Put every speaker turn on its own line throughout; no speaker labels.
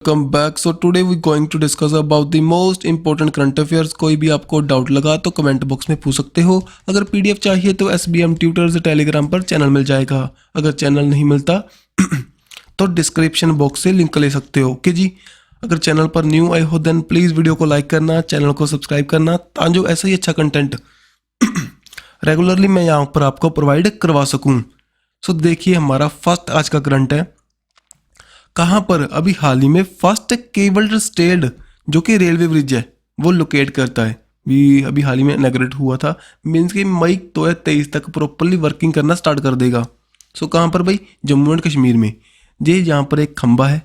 Welcome back. So today we going to discuss about the most important current affairs. कोई भी आपको doubt लगा तो कमेंट बॉक्स में पूछ सकते हो। अगर पीडीएफ चाहिए तो SBM ट्यूटर्स टेलीग्राम पर चैनल मिल जाएगा। अगर चैनल नहीं मिलता तो डिस्क्रिप्शन बॉक्स से लिंक ले सकते हो। ओके जी। अगर चैनल पर न्यू आए हो देन प्लीज़ वीडियो को लाइक करना, चैनल को सब्सक्राइब करना ताकि ऐसा ही अच्छा कंटेंट रेगुलरली मैं यहाँ पर आपको प्रोवाइड करवा सकूँ। सो देखिए हमारा फर्स्ट आज का करंट है। कहाँ पर अभी हाल ही में फर्स्ट केबल्ड स्टेड जो कि रेलवे ब्रिज है वो लोकेट करता है, भी अभी हाल ही में इनॉग्रेट हुआ था। मीन्स कि मई 2023 तक प्रॉपरली वर्किंग करना स्टार्ट कर देगा। सो कहाँ पर भाई? जम्मू एंड कश्मीर में। ये यहाँ पर एक खंबा है।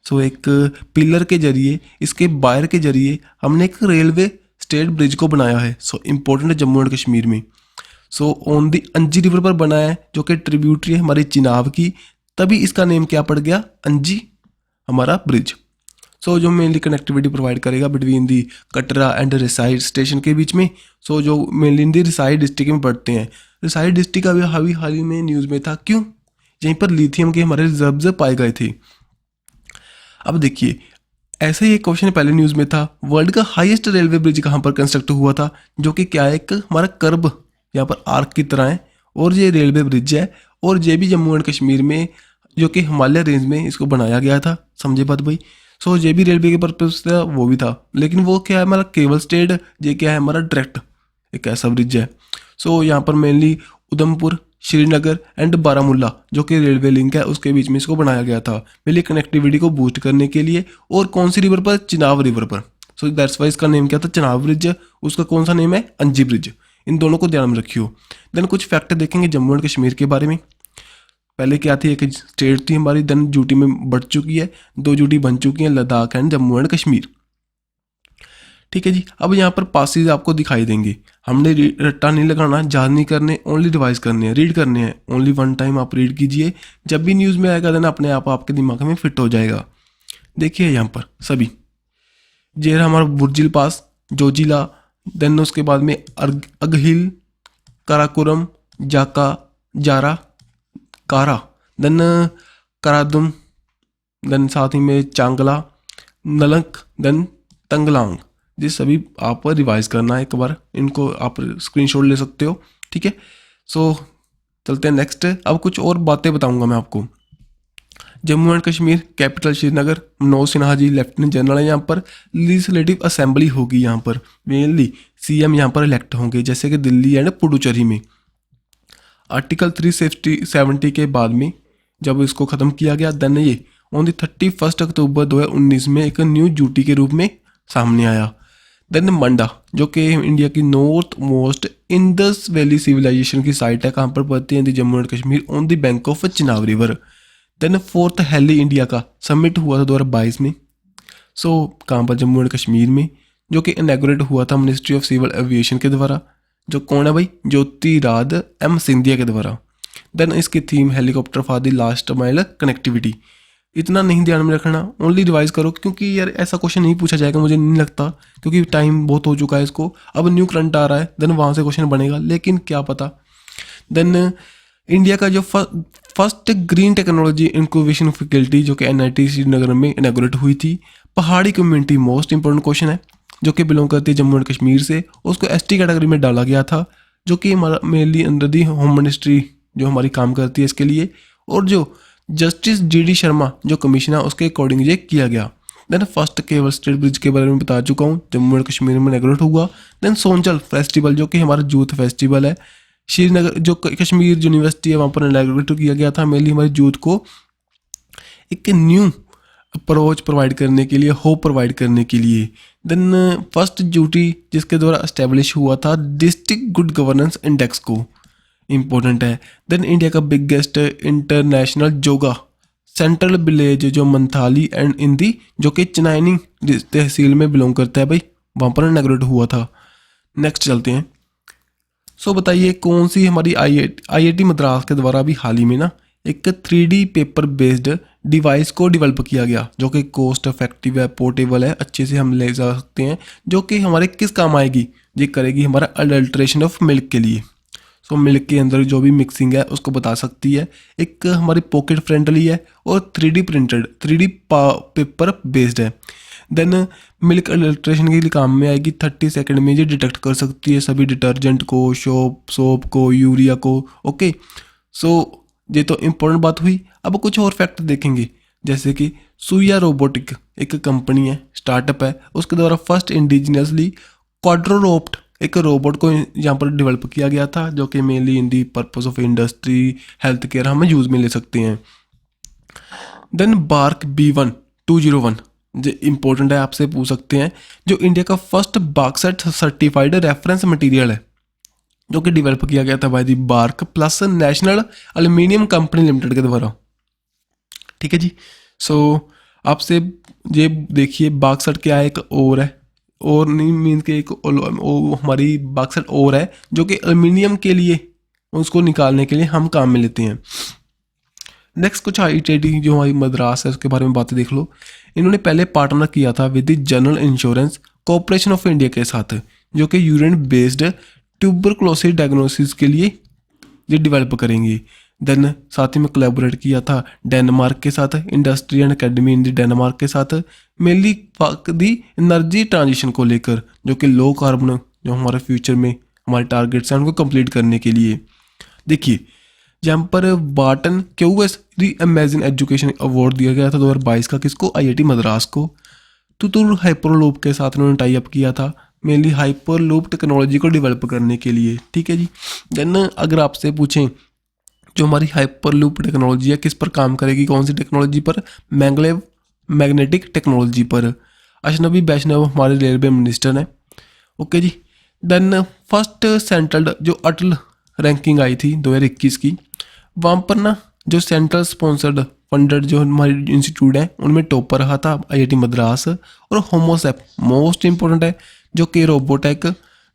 सो एक पिलर के जरिए, इसके वायर के जरिए हमने एक रेलवे स्टेट ब्रिज को बनाया है। सो इम्पोर्टेंट है जम्मू एंड कश्मीर में। सो ऑन दी अंजी रिवर पर बना है जो कि ट्रिब्यूटरी है हमारी चिनाब की, तभी इसका नेम क्या पड़ गया? अंजी हमारा ब्रिज। सो जो मेनली कनेक्टिविटी प्रोवाइड करेगा between the Katra and Reasi station के बीच में। सो जो मेनली दी रिसाइड डिस्ट्रिक्ट में पड़ते हैं। रिसाइड डिस्ट्रिक्ट अभी हाल ही में न्यूज़ में था। क्यों? यहीं पर लिथियम के हमारे रिजर्व्स पाए गए थे। अब देखिए ऐसे ही एक क्वेश्चन पहले न्यूज़ में था, वर्ल्ड का हाईएस्ट रेलवे ब्रिज कहाँ पर कंस्ट्रक्ट हुआ था? जो कि क्या है, एक हमारा कर्ब यहाँ पर आर्क की तरह है और ये रेलवे ब्रिज है और ये भी जम्मू एंड कश्मीर में जो कि हिमालय रेंज में इसको बनाया गया था। समझे बात भाई? सो ये भी रेलवे के पर्पज था, वो भी था, लेकिन वो क्या है हमारा केबल स्टेड, ये क्या है हमारा डायरेक्ट एक ऐसा ब्रिज है। सो यहाँ पर मेनली उधमपुर, श्रीनगर एंड बारामूला जो कि रेलवे लिंक है उसके बीच में इसको बनाया गया था, मेनली कनेक्टिविटी को बूस्ट करने के लिए। और कौन सी रिवर पर? चिनाब रिवर पर। सो दैट्स वाई इसका नेम क्या था? चिनाब ब्रिज। उसका कौन सा नेम है? अंजी ब्रिज। इन दोनों को ध्यान में रखियो। देन कुछ फैक्ट देखेंगे जम्मू एंड कश्मीर के बारे में। पहले क्या थी? एक स्टेट थी हमारी, देन यूटी में बढ़ चुकी है, 2 यूटी बन चुकी हैं, लद्दाख एंड जम्मू एंड कश्मीर। ठीक है जी। अब यहाँ पर पासिस आपको दिखाई देंगे। हमने रट्टा नहीं लगाना, याद नहीं करने, ओनली रिवाइज करने हैं, रीड करने हैं। ओनली 1 टाइम आप रीड कीजिए, जब भी न्यूज़ में आएगा देन अपने आप आपके दिमाग में फिट हो जाएगा। देखिए यहाँ पर सभी ये रहा हमारा बुर्जिल पास, जोजिला, देन उसके बाद में अगहिल, काराकोरम, जाका, जारा, कारा, देन करादुम, देन साथ ही में चांगला, नलक, देन तंगलांग। ये सभी आप रिवाइज करना है एक बार, इनको आप स्क्रीनशॉट ले सकते हो। ठीक है। सो चलते हैं नेक्स्ट। अब कुछ और बातें बताऊंगा मैं आपको। Jammu and Kashmir capital Srinagar, Manoj Sinha ji lieutenant general है यहाँ पर। लेजिस्लेटिव असेंबली होगी यहाँ पर, मेनली CM यहाँ पर इलेक्ट होंगे जैसे कि दिल्ली एंड पुडुचेरी में। आर्टिकल 370 के बाद में जब इसको ख़त्म किया गया देन ये ऑन 31 अक्टूबर 2019 में एक न्यू ड्यूटी के रूप में सामने आया। देन मंडा जो कि इंडिया की north most Indus valley civilisation की साइट है, कहाँ पर पड़ती है? Jammu and Kashmir on the bank of Chenab river. Then 4th heli India का समिट हुआ था 2022 में। सो कहाँ पर? जम्मू एंड कश्मीर में, जो कि इनॉग्रेट हुआ था मिनिस्ट्री ऑफ सिविल एविएशन के द्वारा। जो कौन है भाई? ज्योतिराद M सिंधिया के द्वारा। देन इसकी theme helicopter for the last mile connectivity. इतना नहीं ध्यान में रखना, ओनली रिवाइज करो, क्योंकि यार ऐसा क्वेश्चन नहीं पूछा जाएगा मुझे नहीं लगता, क्योंकि टाइम बहुत हो चुका है इसको। अब न्यू करंट आ रहा है देन वहाँ से क्वेश्चन बनेगा, लेकिन क्या पता। देन इंडिया का जो first green technology incubation faculty जो कि NIT श्रीनगर में इनॉग्रेट हुई थी। पहाड़ी कम्युनिटी मोस्ट इंपॉर्टेंट क्वेश्चन है, जो कि बिलोंग करती है जम्मू एंड कश्मीर से, उसको ST कैटेगरी में डाला गया था, जो कि हमारा mainly under the home ministry जो हमारी काम करती है इसके लिए। और जो जस्टिस GD शर्मा जो कमीशन है उसके अकॉर्डिंग ये किया गया। Then first cable stayed bridge के बारे में बता चुका हूँ, जम्मू एंड कश्मीर में इनॉग्रेट हुआ। देन सोनचल फेस्टिवल जो कि हमारा यूथ फेस्टिवल है, श्रीनगर जो कश्मीर यूनिवर्सिटी है वहाँ पर इनॉग्रेट किया गया था, मेनली हमारे यूथ को एक न्यू अप्रोच प्रोवाइड करने के लिए, होप प्रोवाइड करने के लिए। देन फर्स्ट ड्यूटी जिसके द्वारा एस्टेब्लिश हुआ था डिस्ट्रिक्ट गुड गवर्नेंस इंडेक्स को, इम्पोर्टेंट है। देन इंडिया का biggest international yoga central village जो मंथाली एंड इंदी जो कि चिनाइनिंग तहसील में बिलोंग करता है भाई, वहाँ पर इनॉग्रेट हुआ था। नेक्स्ट चलते हैं। सो बताइए कौन सी हमारी IIT मद्रास के द्वारा भी हाल ही में ना एक 3D पेपर बेस्ड डिवाइस को डेवलप किया गया, जो कि कॉस्ट इफेक्टिव है, पोर्टेबल है, अच्छे से हम ले जा सकते हैं, जो कि हमारे किस काम आएगी? ये करेगी हमारा अडल्ट्रेशन ऑफ मिल्क के लिए। सो मिल्क के अंदर जो भी मिक्सिंग है उसको बता सकती है। एक हमारी पॉकेट फ्रेंडली है और 3D printed 3D paper based है। देन मिल्क अडल्ट्रेशन के लिए काम में आएगी। 30 सेकंड में ये डिटेक्ट कर सकती है सभी डिटर्जेंट को, सोप को, यूरिया को। ओके, सो ये तो इम्पोर्टेंट बात हुई। अब कुछ और फैक्ट देखेंगे, जैसे कि सुया रोबोटिक एक कंपनी है, स्टार्टअप है, उसके द्वारा फर्स्ट इंडिजिनियसली क्वाड्रोरोप्ट एक रोबोट को यहाँ पर डेवलप किया गया था, जो कि mainly in the purpose of industry, health care हम यूज़ में ले सकते हैं। देन बार्क B1201 जो इम्पोर्टेंट है, आपसे पूछ सकते हैं, जो इंडिया का first bauxite certified reference material है, जो कि डेवलप किया गया था by the BARC plus national aluminium company limited के द्वारा। ठीक है जी। सो आपसे ये देखिए बाक्साइट क्या है, एक और है, और नहीं मीन के एक हमारी बाक्साइट और है जो कि एल्यूमिनियम के लिए उसको निकालने के लिए हम काम में लेते हैं। नेक्स्ट कुछ IIT जो हमारी मद्रास है उसके बारे में बातें देख लो। इन्होंने पहले पार्टनर किया था with the general insurance corporation of India के साथ, जो कि यूरिन बेस्ड ट्यूबरक्लोसिस डायग्नोसिस के लिए ये डेवलप करेंगे। देन साथ ही में कोलैबोरेट किया था डेनमार्क के साथ, industry and academy in Denmark के साथ, मेनली दी एनर्जी ट्रांजिशन को लेकर, जो कि लो कार्बन जो हमारे फ्यूचर में हमारे टारगेट्स हैं उनको कंप्लीट करने के लिए। देखिए जहाँ पर बार्टन QS दी अमेजिंग एजुकेशन अवार्ड दिया गया था 2022 का, किसको? IIT मद्रास को। तुतुर हाइपरलूप के साथ उन्होंने टाई अप किया था, मेनली हाइपरलूप टेक्नोलॉजी को डेवलप करने के लिए। ठीक है जी। देन अगर आपसे पूछें जो हमारी हाइपरलूप टेक्नोलॉजी है किस पर काम करेगी, कौन सी टेक्नोलॉजी पर? मैग्नेटिक टेक्नोलॉजी पर। अजनबी वैष्णव हमारे रेलवे मिनिस्टर हैं। ओके जी। देन फर्स्ट सेंट्रल जो अटल रैंकिंग आई थी 2021 की, वहाँ पर ना जो सेंट्रल स्पॉन्सर्ड फंडेड जो हमारे इंस्टीट्यूट हैं उनमें टॉपर रहा था IIT मद्रास। और होमोसेप मोस्ट इंपॉर्टेंट है, जो कि रोबोट है एक,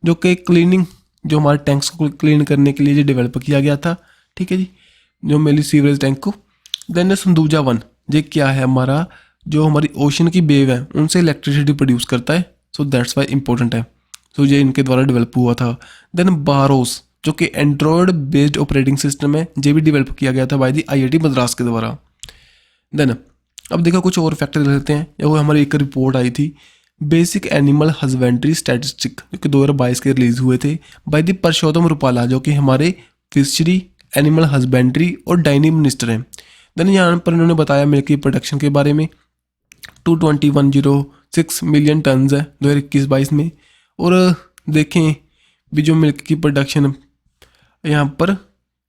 जो कि क्लीनिंग जो हमारे टैंक्स को क्लीन करने के लिए जो डेवलप किया गया था। ठीक है जी, जो मेनली सीवरेज टैंक को। देन संदूजा 1 ये क्या है हमारा, जो हमारी ओशन की वेव है उनसे इलेक्ट्रिसिटी प्रोड्यूस करता है, सो दैट्स वाई इंपॉर्टेंट है। सो ये इनके द्वारा डेवलप हुआ था। देन बारोस जो कि एंड्रॉयड बेस्ड ऑपरेटिंग सिस्टम है, ये भी डेवलप किया गया था बाय दी IIT मद्रास के द्वारा। देन अब देखो कुछ और फैक्टर लेते हैं। वो हमारी एक रिपोर्ट आई थी बेसिक एनिमल हस्बेंड्री स्टैटिस्टिक, जो कि 2022 के रिलीज हुए थे बाय दी परशोत्तम रुपाला, जो कि हमारे फिशरी, एनिमल हस्बेंड्री और डायनी मिनिस्टर हैं। देन यहाँ पर इन्होंने बताया मिल्क की प्रोडक्शन के बारे में 22106 मिलियन टन्स है 2021-22 में। और देखें भी जो मिल्क की प्रोडक्शन यहाँ पर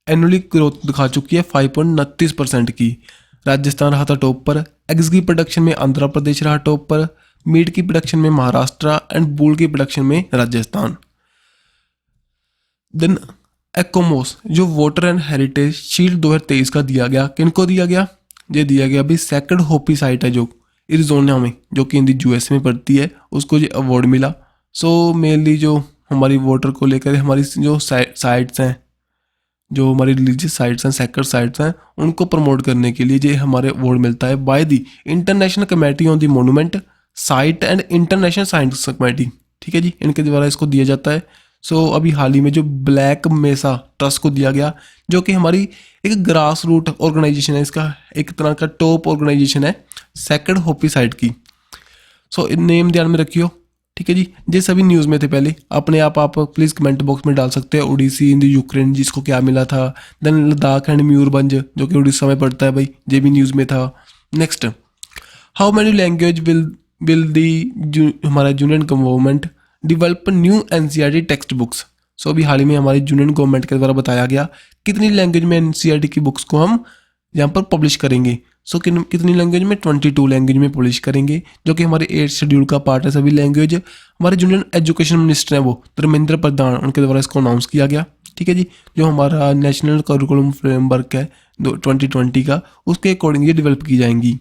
एनुअली ग्रोथ दिखा चुकी है 5.29% की। राजस्थान रहा था टॉप पर। एग्स की प्रोडक्शन में आंध्र प्रदेश रहा टॉप पर। मीट की प्रोडक्शन में महाराष्ट्र एंड वूल की प्रोडक्शन में राजस्थान। देन एकोमोस जो वाटर एंड हेरिटेज शील्ड 2023 का दिया गया, किनको दिया गया? ये दिया गया अभी सेक्रेड होपी साइट है जो एरिज़ोना में, जो कि इन दी US में पड़ती है, उसको ये अवार्ड मिला। सो मेनली जो हमारी वाटर को लेकर हमारी जो साइट्स हैं, जो हमारी रिलीजियस साइट्स हैं, सेक्रेड साइट्स हैं, उनको प्रमोट करने के लिए ये हमारे अवार्ड मिलता है by the international committee on the monument site and international science committee. ठीक है जी, इनके द्वारा इसको दिया जाता है। सो अभी हाल ही में जो ब्लैक मेसा ट्रस्ट को दिया गया, जो कि हमारी एक ग्रास रूट ऑर्गेनाइजेशन है, इसका एक तरह का टॉप ऑर्गेनाइजेशन है सेक्रेड होपी साइट की। सो नेम ध्यान में रखियो। ठीक है जी, ये सभी न्यूज़ में थे पहले, अपने आप प्लीज़ कमेंट बॉक्स में डाल सकते हैं। ओडिसी इन द यूक्रेन जिसको क्या मिला था। देन लद्दाख एंड मयूरभंज जो कि उड़ीसा में पड़ता है भाई, ये भी न्यूज़ में था। Next, how many language will the हमारा union government develop new NCERT text books. So अभी हाल ही में हमारी यूनियन गवर्नमेंट के द्वारा बताया गया कितनी लैंग्वेज में NCERT की बुक्स को हम यहाँ पर पब्लिश करेंगे। सो कितनी लैंग्वेज में? 22 लैंग्वेज में पब्लिश करेंगे, जो कि हमारे 8 शेड्यूल का पार्ट है सभी लैंग्वेज। हमारे यूनियन एजुकेशन मिनिस्टर हैं वो धर्मेंद्र प्रधान, उनके द्वारा इसको अनाउंस किया गया। ठीक है जी, जो हमारा नेशनल करिकुलम फ्रेमवर्क है 2020 का, उसके अकॉर्डिंग ये डेवलप की जाएंगी।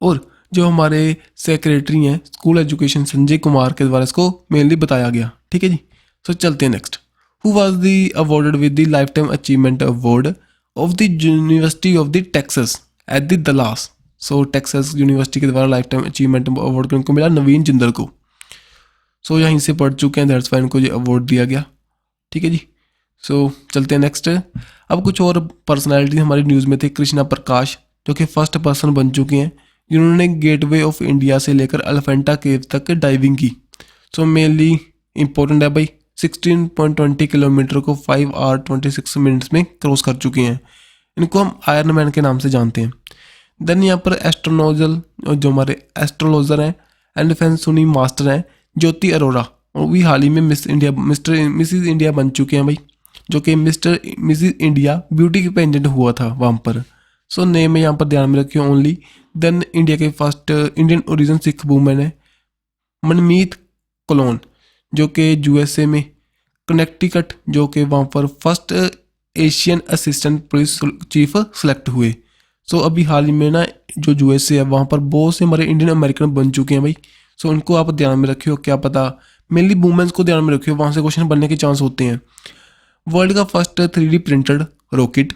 और जो हमारे सेक्रेटरी हैं स्कूल एजुकेशन संजय कुमार के द्वारा इसको मेनली बताया गया। ठीक है जी। सो चलते हैं next. Who was the awarded with the life time achievement award of the university of the Texas at the Dallas. So Texas university के द्वारा लाइफ टाइम अचीवमेंट अवार्ड को मिला नवीन जिंदल को। सो यहीं से पढ़ चुके हैं, दैट्स वाई इनको ये अवार्ड दिया गया। ठीक है जी। चलते हैं नेक्स्ट। अब कुछ और पर्सनैलिटी हमारी न्यूज़ में थे। कृष्णा प्रकाश जो कि फर्स्ट पर्सन बन चुके हैं जिन्होंने गेटवे ऑफ इंडिया से लेकर एलिफेंटा केव तक डाइविंग की। मेनली इंपॉर्टेंट है भाई, 16.20 किलोमीटर को 5 आवर 26 मिनट्स में क्रॉस कर चुके हैं। इनको हम आयरन मैन के नाम से जानते हैं। देन यहाँ पर एस्ट्रोनॉजल जो हमारे एस्ट्रोलॉजर हैं एंड फेंसुनी मास्टर हैं ज्योति अरोरा, और भी हाल ही में मिसिज इंडिया बन चुके हैं भाई, जो कि मिसिज इंडिया ब्यूटी के पेजेंट हुआ था वहाँ पर। नेम में यहाँ पर ध्यान में रखिए ओनली। देन इंडिया के first Indian origin Sikh women है मनमीत कलोन, जो कि यूएसए में कनेक्टिकट, जो कि वहाँ पर first Asian assistant police chief select हुए। अभी हाल ही में ना जो यूएसए है वहाँ पर बहुत से हमारे इंडियन अमेरिकन बन चुके हैं भाई। उनको आप ध्यान में रखियो, क्या पता मेनली वुमेन्स को ध्यान में रखियो, वहाँ से क्वेश्चन बनने के चांस होते हैं। वर्ल्ड का फर्स्ट 3D प्रिंटेड रॉकेट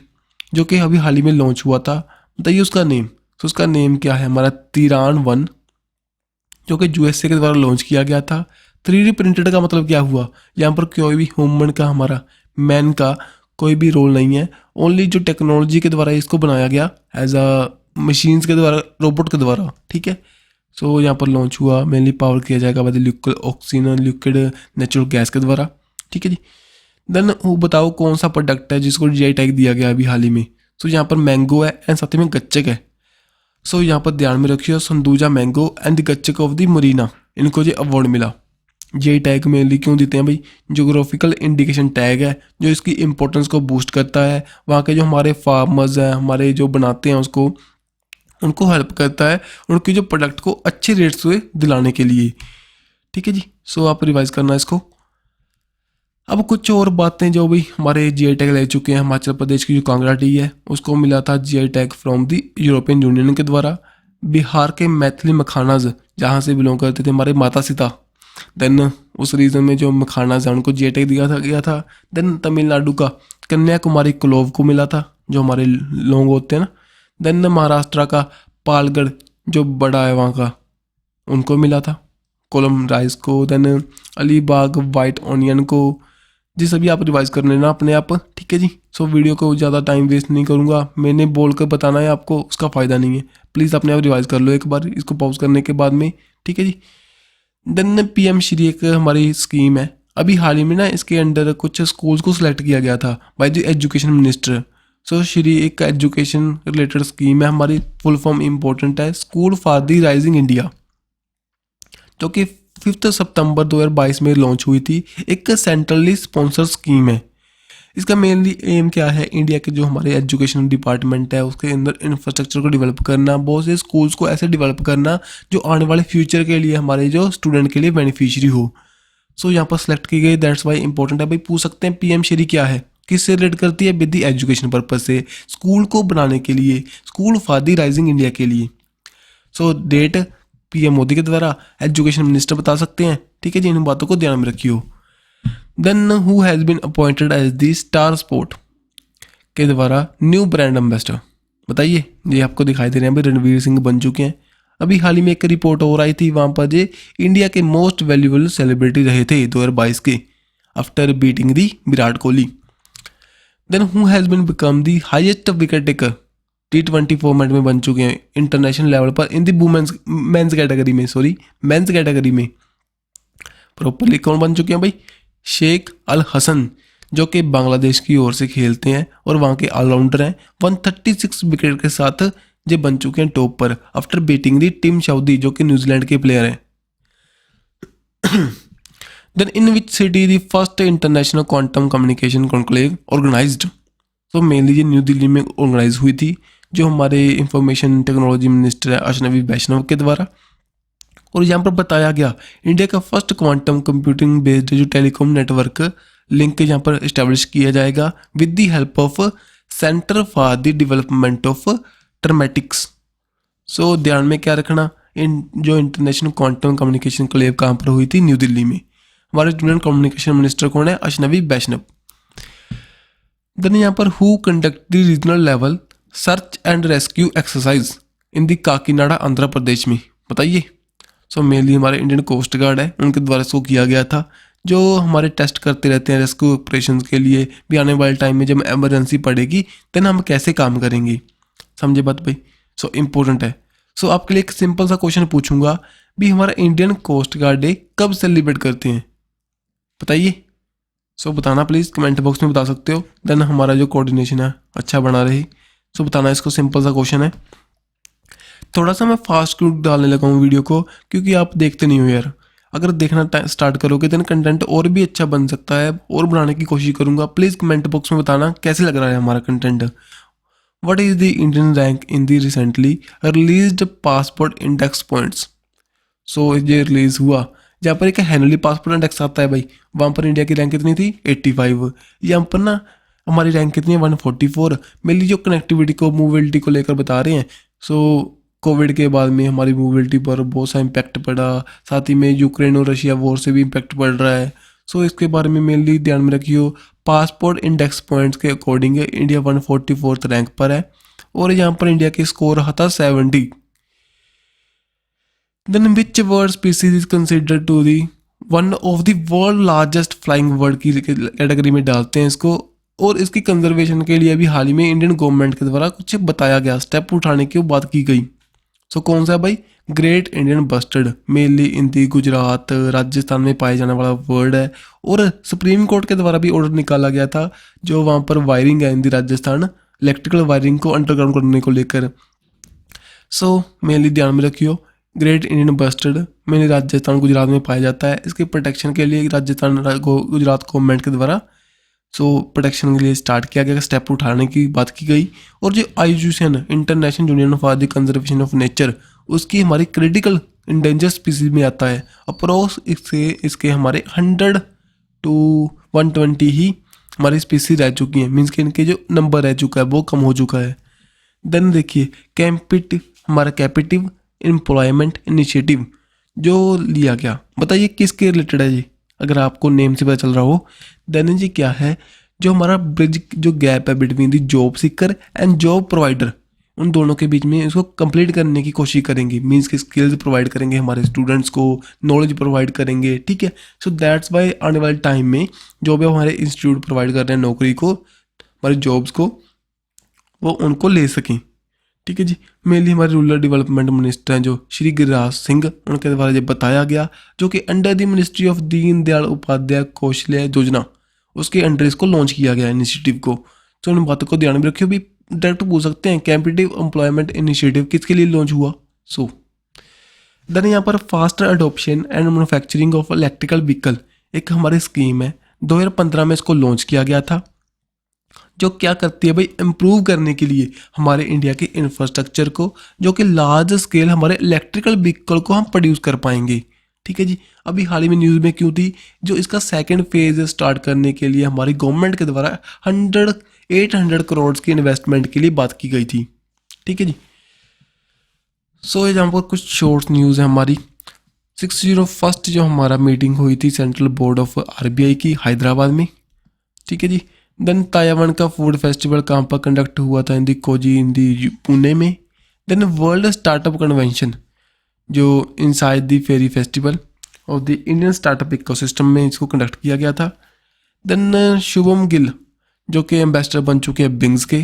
जो कि अभी हाल ही में लॉन्च हुआ था, बताइए उसका नेम। उसका नेम क्या है हमारा तिरान-1, जो कि यूएसए के द्वारा लॉन्च किया गया था। 3D प्रिंटेड का मतलब क्या हुआ, यहाँ पर कोई भी ह्यूमन का हमारा मैन का कोई भी रोल नहीं है, ओनली जो टेक्नोलॉजी के द्वारा इसको बनाया गया एज अ मशीन्स के द्वारा, रोबोट के द्वारा, ठीक है। यहाँ पर लॉन्च हुआ, मेनली पावर किया जाएगा बाद liquid oxygen, liquid natural gas के द्वारा, ठीक है जी। देन वो बताओ कौन सा प्रोडक्ट है जिसको जीआई टैग दिया गया अभी हाल ही में। यहाँ पर मैंगो है एंड साथ में गच्चक है। यहाँ पर ध्यान में रखिए संदूजा मैंगो एंड द गच्चक ऑफ द मरीना, इनको जो अवार्ड मिला। जीआई टैग मेनली क्यों देते हैं भाई, जोग्राफिकल इंडिकेशन टैग है जो इसकी इंपॉर्टेंस को बूस्ट करता है। वहाँ के जो हमारे फार्मर्स हैं, हमारे जो बनाते हैं उसको, उनको हेल्प करता है उनकी जो प्रोडक्ट को अच्छे रेट से दिलाने के लिए, ठीक है जी। आप रिवाइज करना इसको। अब कुछ और बातें जो भी हमारे जीआई टैग ले चुके हैं। हिमाचल प्रदेश की जो कांगड़ा टी है उसको मिला था GI tag from the European union के द्वारा। बिहार के मैथिली मखानाज जहाँ से बिलोंग करते थे हमारे माता सीता, देन उस रीजन में जो मखानाज है उनको जीआई टैग गया था। देन तमिलनाडु का कन्याकुमारी क्लोव को मिला था, जो हमारे लौंग होते हैं ना। देन महाराष्ट्र का पालगढ़ जो बड़ा है वहाँ का, उनको मिला था कोलम राइस को। देन अलीबाग वाइट ऑनियन को। जी सभी आप रिवाइज कर लेना अपने आप, ठीक है जी। वीडियो को ज़्यादा टाइम वेस्ट नहीं करूँगा, मैंने बोल कर बताना है आपको, उसका फ़ायदा नहीं है। प्लीज़ अपने आप रिवाइज कर लो एक बार इसको पॉज करने के बाद में, ठीक है जी। देन पीएम श्री एक हमारी स्कीम है, अभी हाल ही में ना इसके अंडर कुछ स्कूल्स को सिलेक्ट किया गया था by the education minister. Shri एक एजुकेशन रिलेटेड स्कीम है हमारी, फुल फॉर्म इंपॉर्टेंट है school for the rising India, जो कि 5 सितंबर 2022 में लॉन्च हुई थी। एक सेंट्रली स्पॉन्सर स्कीम है। इसका मेनली एम क्या है, इंडिया के जो हमारे एजुकेशन डिपार्टमेंट है उसके अंदर इंफ्रास्ट्रक्चर को डेवलप करना, बहुत से स्कूल्स को ऐसे डेवलप करना जो आने वाले फ्यूचर के लिए हमारे जो स्टूडेंट के लिए बेनिफिशियरी हो। यहाँ पर सेलेक्ट की गई, दैट्स वाई इंपॉर्टेंट है भाई। पूछ सकते हैं पीएम श्री क्या है, किससे रिलेट करती है, विद द एजुकेशन पर्पज से, स्कूल को बनाने के लिए, school for the rising India के लिए। डेट पीएम मोदी के द्वारा, एजुकेशन मिनिस्टर बता सकते हैं, ठीक है जी। इन बातों को ध्यान में रखियो। Then who has been appointed as the star sport के द्वारा न्यू ब्रांड एम्बेसडर, बताइए। ये आपको दिखाई दे रहे हैं भाई, रणवीर सिंह बन चुके हैं। अभी हाल ही में एक रिपोर्ट और आई थी, वहाँ पर जे इंडिया के मोस्ट वैल्यूएबल सेलिब्रिटी रहे थे 2022 के, after beating the Virat Kohli. Then who has been become the highest wicket taker, T20 format में बन चुके हैं इंटरनेशनल लेवल पर इन दी मेंस कैटेगरी में, मेंस कैटेगरी में प्रॉपरली कौन बन चुके हैं भाई, शेख अल हसन, जो कि बांग्लादेश की ओर से खेलते हैं और वहाँ के ऑलराउंडर हैं। 136 विकेट के साथ ये बन चुके हैं टॉप पर, after beating the Tim Southee, जो कि न्यूजीलैंड के प्लेयर हैं। Then in which city the first international quantum communication conclave organised, mainly ये न्यू दिल्ली में ऑर्गेनाइज हुई थी, जो हमारे इंफॉर्मेशन टेक्नोलॉजी मिनिस्टर है अश्विनी वैष्णव के द्वारा। और यहाँ पर बताया गया इंडिया का फर्स्ट क्वांटम कंप्यूटिंग बेस्ड जो टेलीकॉम नेटवर्क लिंक यहाँ पर इस्टेब्लिश किया जाएगा with the help of centre for the development of telematics. ध्यान में क्या रखना, जो इंटरनेशनल क्वांटम कम्युनिकेशन क्लेव कहाँ पर हुई थी, न्यू दिल्ली में। हमारे यूनियन कम्युनिकेशन मिनिस्टर कौन है, अश्विनी वैष्णव। देन यहाँ पर who conduct the regional level search and rescue exercise in the Kakinada Andhra Pradesh में, बताइए। मेनली हमारे इंडियन कोस्ट गार्ड है, उनके द्वारा इसको किया गया था, जो हमारे टेस्ट करते रहते हैं रेस्क्यू ऑपरेशन के लिए भी आने वाले टाइम में जब एमरजेंसी पड़ेगी देन हम कैसे काम करेंगे। समझे बात भाई? सो इम्पोर्टेंट है। सो आपके लिए एक सिंपल सा क्वेश्चन पूछूंगा भी, हमारा इंडियन कोस्ट गार्ड डे कब सेलिब्रेट करते हैं बताइए। सो बताना प्लीज़, कमेंट बॉक्स में बता सकते हो, देन हमारा जो कोऑर्डिनेशन है अच्छा बना रहे। सो बताना, इसको सिंपल सा क्वेश्चन है। थोड़ा सा मैं फास्ट क्यों डालने लगा हूँ वीडियो को, क्योंकि आप देखते नहीं हो यार। अगर देखना स्टार्ट करोगे देन कंटेंट और भी अच्छा बन सकता है, और बनाने की कोशिश करूंगा। प्लीज़ कमेंट बॉक्स में बताना कैसे लग रहा है हमारा content. What is the Indian rank in the recently released passport index points. So ये रिलीज हुआ जहाँ पर एक हैनुअली पासपोर्ट इंडेक्स आता है भाई, वहाँ पर इंडिया की रैंक कितनी थी 85। यहाँ पर ना हमारी रैंक कितनी है 144। मेरी जो कनेक्टिविटी को मूविलिटी को लेकर बता रहे हैं। सो कोविड के बाद में हमारी मूविलिटी पर बहुत सा इम्पैक्ट पड़ा, साथ ही में यूक्रेन और रशिया वॉर से भी इम्पैक्ट पड़ रहा है। सो इसके बारे में मेनली ध्यान में रखियो। पासपोर्ट इंडेक्स पॉइंट्स के अकॉर्डिंग इंडिया 144 रैंक पर है, और यहाँ पर इंडिया के स्कोर रहा था 70। Then which bird species is considered to the one of the world largest flying bird की कैटेगरी में डालते हैं इसको। और इसकी कंजर्वेशन के लिए अभी हाल ही में इंडियन गवर्नमेंट के द्वारा कुछ बताया गया, स्टेप उठाने की बात की गई। सो कौन सा है भाई? Great Indian bustard, mainly in the Gujarat Rajasthan में पाए जाने वाला वर्ड है। और सुप्रीम कोर्ट के द्वारा भी ऑर्डर निकाला गया था, जो वहाँ पर वायरिंग है इन दी राजस्थान, इलेक्ट्रिकल वायरिंग को अंडरग्राउंड करने को लेकर। सो मेनली ध्यान में रखियो, great Indian bustard mainly Rajasthan Gujarat में पाया जाता है। इसके प्रोटेक्शन के लिए राजस्थान गुजरात गवर्नमेंट के द्वारा प्रोटेक्शन के लिए स्टार्ट किया गया, स्टेप उठाने की बात की गई। और जो IUCN international union for the conservation of nature, उसकी हमारी क्रिटिकल इंडेंजर स्पीसीज में आता है। अप्रोक्स इसके हमारे 100 to 120 ही हमारी स्पीसीज रह चुकी हैं, मीन्स कि इनके जो नंबर रह चुका है वो कम हो चुका है। देन देखिए हमारा कैपिटिव एम्प्लॉयमेंट इनिशिएटिव जो लिया गया, बताइए किसके रिलेटेड है जी? अगर आपको नेम से पता चल रहा हो। देन जी क्या है, जो हमारा ब्रिज जो गैप है between the job seeker and job provider, उन दोनों के बीच में इसको कंप्लीट करने की कोशिश करेंगे। मीन्स की स्किल्स प्रोवाइड करेंगे हमारे स्टूडेंट्स को, नॉलेज प्रोवाइड करेंगे, ठीक है। सो दैट्स वाई आने वाले टाइम में जो भी हमारे इंस्टीट्यूट प्रोवाइड कर रहे हैं नौकरी को, हमारी जॉब्स को, वो उनको ले सकें, ठीक है जी। मेनली हमारे रूरल डेवलपमेंट मिनिस्टर हैं जो श्री गिरिराज सिंह, उनके द्वारा ये बताया गया, जो कि under the ministry of Deen Dayal Upadhyay कौशल्य योजना, उसके अंडर इसको लॉन्च किया गया इनिशिएटिव को। तो उन बातों को ध्यान में रखियो भी, डायरेक्ट पूछ सकते हैं कैपिटिव एम्प्लॉयमेंट इनिशिएटिव किसके लिए लॉन्च हुआ। सो देन यहाँ पर faster adoption and manufacturing of electrical vehicle एक हमारी स्कीम है, 2015 में इसको लॉन्च किया गया था, जो क्या करती है भाई, इम्प्रूव करने के लिए हमारे इंडिया के इंफ्रास्ट्रक्चर को, जो कि लार्ज स्केल हमारे इलेक्ट्रिकल व्हीकल को हम प्रोड्यूस कर पाएंगे, ठीक है जी। अभी हाल ही में न्यूज़ में क्यों थी, जो इसका सेकंड फेज स्टार्ट करने के लिए हमारी गवर्नमेंट के द्वारा 800 करोड़ की इन्वेस्टमेंट के लिए बात की गई थी, ठीक है जी। सो यहाँ पर कुछ शॉर्ट न्यूज़ है हमारी। 601 जो हमारा मीटिंग हुई थी सेंट्रल बोर्ड ऑफ RBI की हैदराबाद में, ठीक है जी। देन ताइवान का फूड फेस्टिवल कहाँ पर कंडक्ट हुआ था, इन दी कोजी इन दी पुणे में। देन वर्ल्ड स्टार्टअप कन्वेंशन जो inside the fairy festival of the Indian startup ecosystem में इसको कंडक्ट किया गया था। देन शुभम गिल जो कि एम्बेसडर बन चुके हैं बिंग्स के।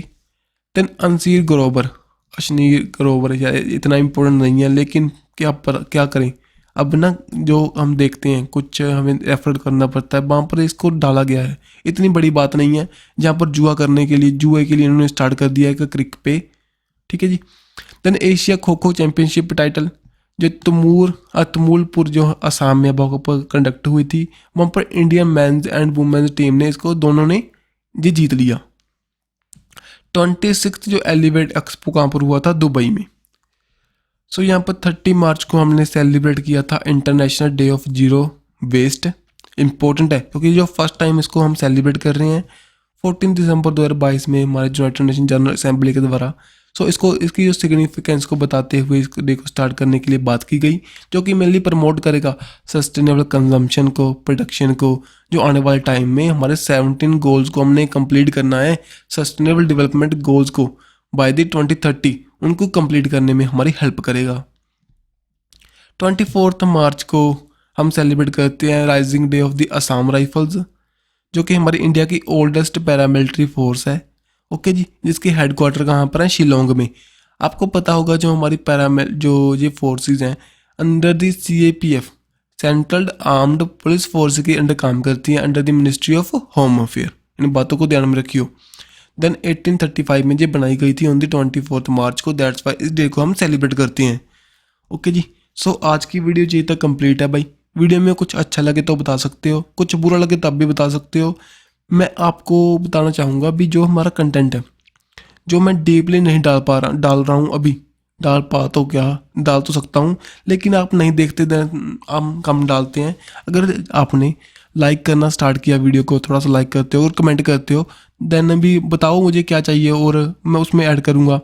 देन अशनीर ग्रोवर यार इतना इम्पोर्टेंट नहीं है, लेकिन क्या करें अब ना, जो हम देखते हैं कुछ हमें एफर्ट करना पड़ता है, वहाँ पर इसको डाला गया है। इतनी बड़ी बात नहीं है, जहाँ पर जुए के लिए इन्होंने स्टार्ट कर दिया है क्रिक पे, ठीक है जी। Then Asia kho kho championship title जो तमूलपुर जो असम में वहाँ पर कंडक्ट हुई थी, वहाँ पर Indian men's and women's team ने इसको दोनों ने ये जीत लिया। 26 जो एलिवेट एक्सपो कहाँ पर हुआ था, दुबई में। सो यहाँ पर 30 मार्च को हमने सेलिब्रेट किया था international day of zero waste. Important है क्योंकि जो फर्स्ट टाइम इसको हम सेलिब्रेट कर रहे हैं 14 दिसंबर 2022 में हमारे यूनाइटेड नेशन जनरल असेंबली के द्वारा। सो इसकी जो सिग्निफिकेंस को बताते हुए इस डे को स्टार्ट करने के लिए बात की गई, जो कि मेनली प्रमोट करेगा सस्टेनेबल कंजम्पशन को, प्रोडक्शन को, जो आने वाले टाइम में हमारे 17 गोल्स को हमने कंप्लीट करना है, सस्टेनेबल डेवलपमेंट गोल्स को बाय द 2030 उनको कंप्लीट करने में हमारी हेल्प करेगा। 24 मार्च को हम सेलिब्रेट करते हैं rising day of the Assam rifles, जो कि हमारी इंडिया की ओल्डेस्ट पैरामिलिट्री फोर्स है। ओके जी, जिसके हेडक्वार्टर कहाँ पर है, शिलोंग में। आपको पता होगा जो हमारी जो ये फोर्सेस हैं under the CAPF, central armed police force के अंडर काम करती हैं, under the ministry of home affair. इन बातों को ध्यान में रखियो। देन 1835 में ये बनाई गई थी ऑन द 24 मार्च को, दैट्स वाई इस डे को हम सेलिब्रेट करते हैं। ओके जी, सो आज की वीडियो जी तक कंप्लीट है भाई। वीडियो में कुछ अच्छा लगे तो बता सकते हो, कुछ बुरा लगे तब भी बता सकते हो। मैं आपको बताना चाहूँगा भी जो हमारा कंटेंट है, जो मैं डीपली नहीं डाल रहा हूँ अभी, डाल पा तो क्या, डाल तो सकता हूँ, लेकिन आप नहीं देखते, हम कम डालते हैं। अगर आपने लाइक करना स्टार्ट किया वीडियो को, थोड़ा सा लाइक करते हो और कमेंट करते हो, देन भी बताओ मुझे क्या चाहिए और मैं उसमें ऐड करूँगा।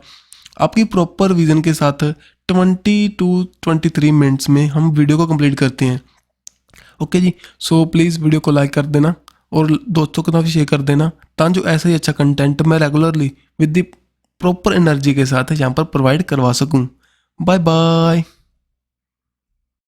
आपकी प्रॉपर विजन के साथ 20 to 23 मिनट्स में हम वीडियो को कंप्लीट करते हैं। ओके जी, सो प्लीज़ वीडियो को लाइक कर देना और दोस्तों के साथ भी शेयर कर देना, ताकि जो ऐसा ही अच्छा कंटेंट मैं regularly with the proper energy के साथ यहाँ पर प्रोवाइड करवा सकूँ। Bye bye.